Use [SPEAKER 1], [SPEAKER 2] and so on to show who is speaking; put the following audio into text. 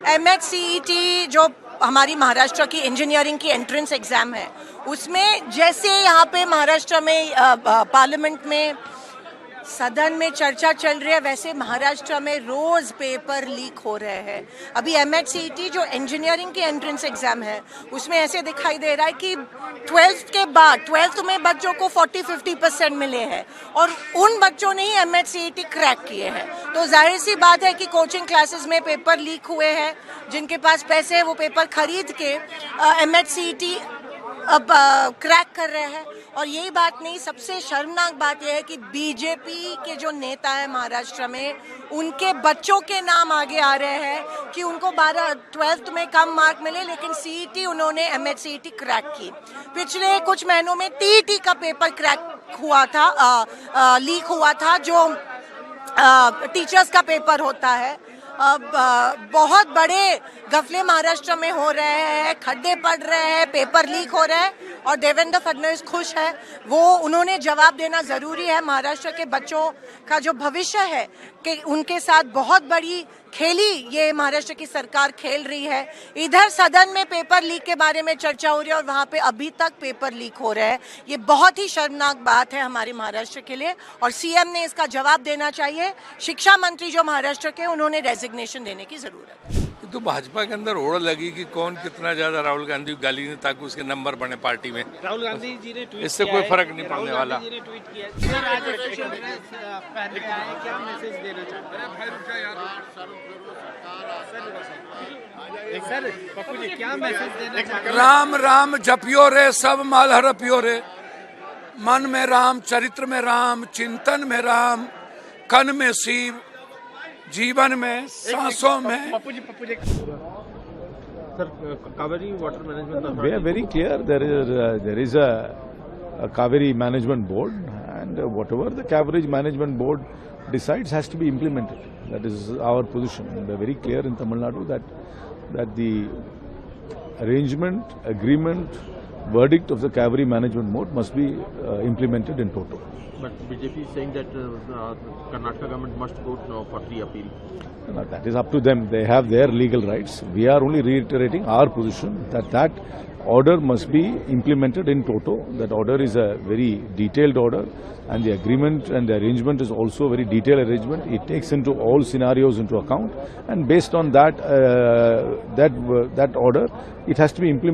[SPEAKER 1] MHCET जो हमारी महाराष्ट्र की इंजीनियरिंग की एंट्रेंस एग्जाम है, उसमें जैसे यहाँ पे महाराष्ट्र में पार्लियामेंट में सदन में चर्चा चल रही है, वैसे महाराष्ट्र में रोज पेपर लीक हो रहे हैं। अभी MHCET जो इंजीनियरिंग की एंट्रेंस एग्जाम है, उसमें ऐसे दिखाई दे रहा है कि 12th के बाद 12th में बच्चों को 40-50% मिले हैं और उन बच्चों ने ही MHCET क्रैक किए हैं। तो जाहिर सी बात है कि कोचिंग क्लासेस में पेपर लीक हुए हैं। जिनके पास पैसे है वो पेपर खरीद के MHCET अब क्रैक कर रहे हैं। और यही बात नहीं, सबसे शर्मनाक बात यह है कि बीजेपी के जो नेता है महाराष्ट्र में, उनके बच्चों के नाम आगे आ रहे हैं कि उनको 12th में कम मार्क मिले, लेकिन CET उन्होंने MHCET क्रैक की। पिछले कुछ महीनों में TET का पेपर क्रैक हुआ था, लीक हुआ था, जो टीचर्स का पेपर होता है। अब बहुत बड़े गफले महाराष्ट्र में हो रहे हैं, खड्डे पड़ रहे हैं, पेपर लीक हो रहे हैं और देवेंद्र फडणवीस खुश है। उन्होंने जवाब देना ज़रूरी है। महाराष्ट्र के बच्चों का जो भविष्य है कि उनके साथ बहुत बड़ी खेली ये महाराष्ट्र की सरकार खेल रही है। इधर सदन में पेपर लीक के बारे में चर्चा हो रही है और वहाँ पे अभी तक पेपर लीक हो रहे हैं। ये बहुत ही शर्मनाक बात है हमारे महाराष्ट्र के लिए और CM ने इसका जवाब देना चाहिए। शिक्षा मंत्री जो महाराष्ट्र के, उन्होंने रेजिग्नेशन देने की जरूरत है।
[SPEAKER 2] तो भाजपा के अंदर ओढ़ लगी कि कौन कितना ज्यादा राहुल गांधी को गाली ने, ताकि उसके नंबर बने पार्टी में।
[SPEAKER 3] राहुल गांधी जी ने ट्वीट
[SPEAKER 2] इससे कोई फर्क नहीं पड़ने वाला।
[SPEAKER 4] राम राम जपियो रे सब माल हरपियो रे, मन में राम, चरित्र में राम, चिंतन में राम, कन में शिव, जीवन में, सांसों में।
[SPEAKER 3] Sir, Kaveri Water Management.
[SPEAKER 5] We are very clear. There is a Kaveri Management Board, and whatever the Kaveri Management Board decides has to be implemented. That is our position. We are very clear in Tamil Nadu that the arrangement, agreement, verdict of the Kaveri Management Board must be implemented in toto.
[SPEAKER 3] But BJP is saying that Karnataka government must go for re-appeal.
[SPEAKER 5] No, that is up to them. They have their legal rights. We are only reiterating our position that order must be implemented in toto. That order is a very detailed order, and the agreement and the arrangement is also a very detailed arrangement. It takes into all scenarios into account, and based on that order, it has to be implemented.